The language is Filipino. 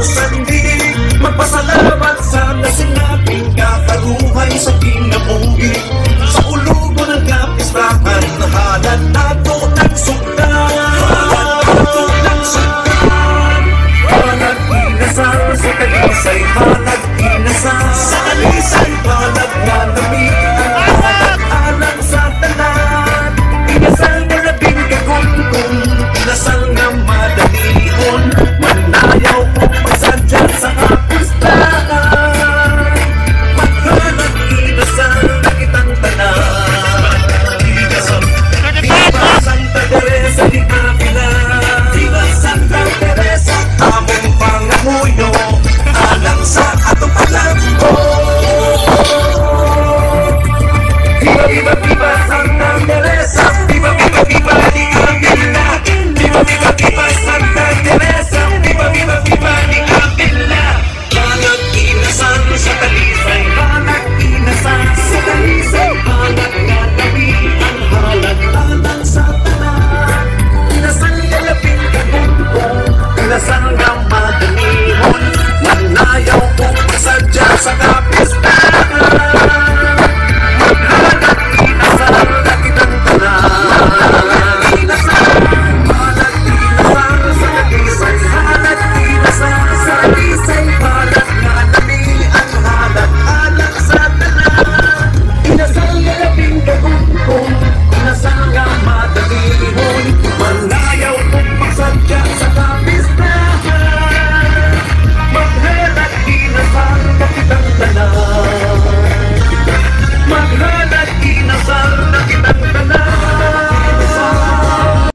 sandi. Magpasalamat sana sinabing kakaruhay sa kinabuhi. Sa ulubo ng kapistahan, halad nato nagsukdan. Halad inasal sa kalisay, halad inasal sa kalisay, halad na namihan, halad alam sa tanan. Inasal na labing kagungkong, inasal na madalihon, manayaw o pagsadya sa kapistahan. Maghalad inasal na kitang tanan. Inasal, di ba Santa Teresa di ka